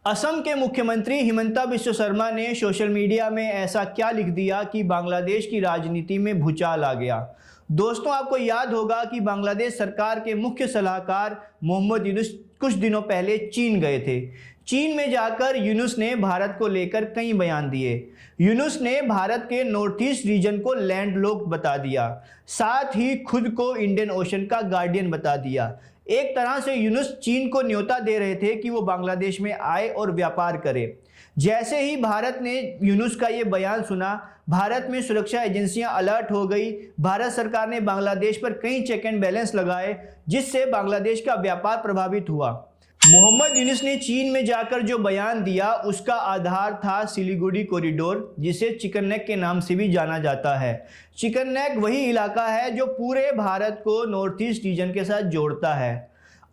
असम के मुख्यमंत्री हिमंता बिस्वा शर्मा ने सोशल मीडिया में ऐसा क्या लिख दिया कि बांग्लादेश की राजनीति में भूचाल आ गया। दोस्तों, आपको याद होगा कि बांग्लादेश सरकार के मुख्य सलाहकार मोहम्मद यूनुस कुछ दिनों पहले चीन गए थे। चीन में जाकर यूनुस ने भारत को लेकर कई बयान दिए। यूनुस ने भारत के नॉर्थ ईस्ट रीजन को लैंडलॉक्ड बता दिया, साथ ही खुद को इंडियन ओशन का गार्डियन बता दिया। एक तरह से यूनुस चीन को न्योता दे रहे थे कि वो बांग्लादेश में आए और व्यापार करे। जैसे ही भारत ने यूनुस का ये बयान सुना, भारत में सुरक्षा एजेंसियां अलर्ट हो गई। भारत सरकार ने बांग्लादेश पर कई चेक एंड बैलेंस लगाए, जिससे बांग्लादेश का व्यापार प्रभावित हुआ। मोहम्मद यूनुस ने चीन में जाकर जो बयान दिया, उसका आधार था सिलीगुड़ी कॉरिडोर, जिसे चिकन नेक के नाम से भी जाना जाता है। चिकन नेक वही इलाका है जो पूरे भारत को नॉर्थ ईस्ट रीजन के साथ जोड़ता है।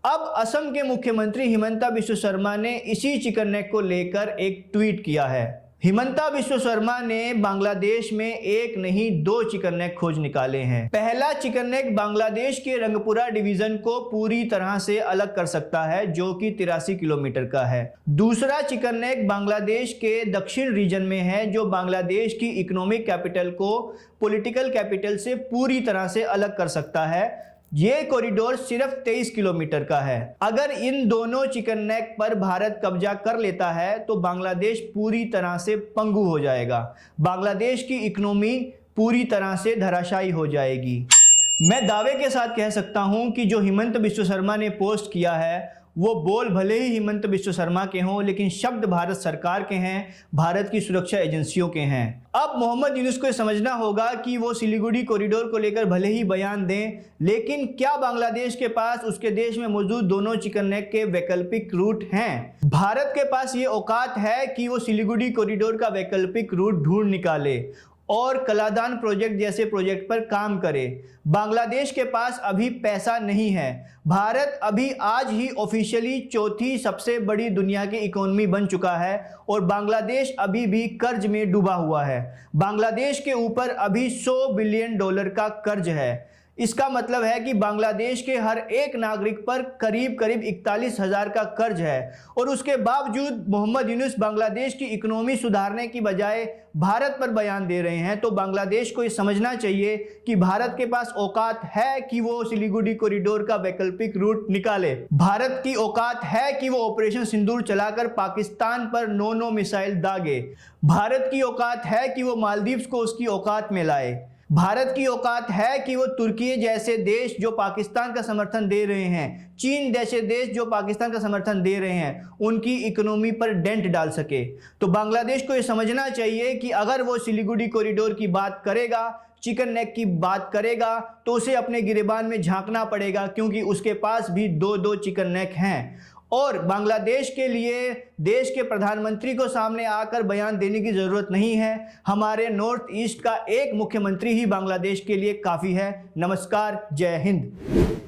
अब असम के मुख्यमंत्री हिमंता बिस्वा शर्मा ने इसी चिकन नेक को लेकर एक ट्वीट किया है। हिमंता बिस्वा शर्मा ने बांग्लादेश में एक नहीं 2 चिकन नेक खोज निकाले हैं। पहला चिकन नेक बांग्लादेश के रंगपुरा डिवीजन को पूरी तरह से अलग कर सकता है, जो कि 83 किलोमीटर का है। दूसरा चिकन नेक बांग्लादेश के दक्षिण रीजन में है, जो बांग्लादेश की इकोनॉमिक कैपिटल को पॉलिटिकल कैपिटल से पूरी तरह से अलग कर सकता है। ये कॉरिडोर सिर्फ 23 किलोमीटर का है। अगर इन दोनों चिकन नेक पर भारत कब्जा कर लेता है तो बांग्लादेश पूरी तरह से पंगु हो जाएगा। बांग्लादेश की इकोनॉमी पूरी तरह से धराशायी हो जाएगी। मैं दावे के साथ कह सकता हूं कि जो हिमंता बिस्वा शर्मा ने पोस्ट किया है, वो बोल भले ही हिमंता बिस्वा शर्मा के हों, लेकिन शब्द भारत सरकार के हैं, भारत की सुरक्षा एजेंसियों के हैं। अब मोहम्मद यूनुस को समझना होगा कि वो सिलीगुड़ी कॉरिडोर को लेकर भले ही बयान दें, लेकिन क्या बांग्लादेश के पास उसके देश में मौजूद दोनों चिकन नेक के वैकल्पिक रूट हैं? भारत के पास ये औकात है कि वो सिलीगुड़ी कॉरिडोर का वैकल्पिक रूट ढूंढ निकाले और कलादान प्रोजेक्ट जैसे प्रोजेक्ट पर काम करे। बांग्लादेश के पास अभी पैसा नहीं है। भारत अभी आज ही ऑफिशियली चौथी सबसे बड़ी दुनिया की इकोनॉमी बन चुका है और बांग्लादेश अभी भी कर्ज में डूबा हुआ है। बांग्लादेश के ऊपर अभी $100 बिलियन का कर्ज है। इसका मतलब है कि बांग्लादेश के हर एक नागरिक पर करीब 41,000 का कर्ज है और उसके बावजूद मोहम्मद यूनुस बांग्लादेश की इकोनॉमी सुधारने की बजाय भारत पर बयान दे रहे हैं। तो बांग्लादेश को ये समझना चाहिए कि भारत के पास औकात है कि वो सिलीगुड़ी कॉरिडोर का वैकल्पिक रूट निकाले। भारत की औकात है कि वो ऑपरेशन सिंदूर चलाकर पाकिस्तान पर 9 मिसाइल दागे। भारत की औकात है कि वो मालदीव्स को उसकी औकात में लाए। भारत की औकात है कि वो तुर्की जैसे देश जो पाकिस्तान का समर्थन दे रहे हैं, चीन जैसे देश जो पाकिस्तान का समर्थन दे रहे हैं, उनकी इकोनॉमी पर डेंट डाल सके। तो बांग्लादेश को ये समझना चाहिए कि अगर वो सिलीगुड़ी कॉरिडोर की बात करेगा, चिकन नेक की बात करेगा, तो उसे अपने गिरेबान में झांकना पड़ेगा, क्योंकि उसके पास भी 2 चिकन नेक हैं। और बांग्लादेश के लिए देश के प्रधानमंत्री को सामने आकर बयान देने की ज़रूरत नहीं है। हमारे नॉर्थ ईस्ट का एक मुख्यमंत्री ही बांग्लादेश के लिए काफ़ी है। नमस्कार, जय हिंद।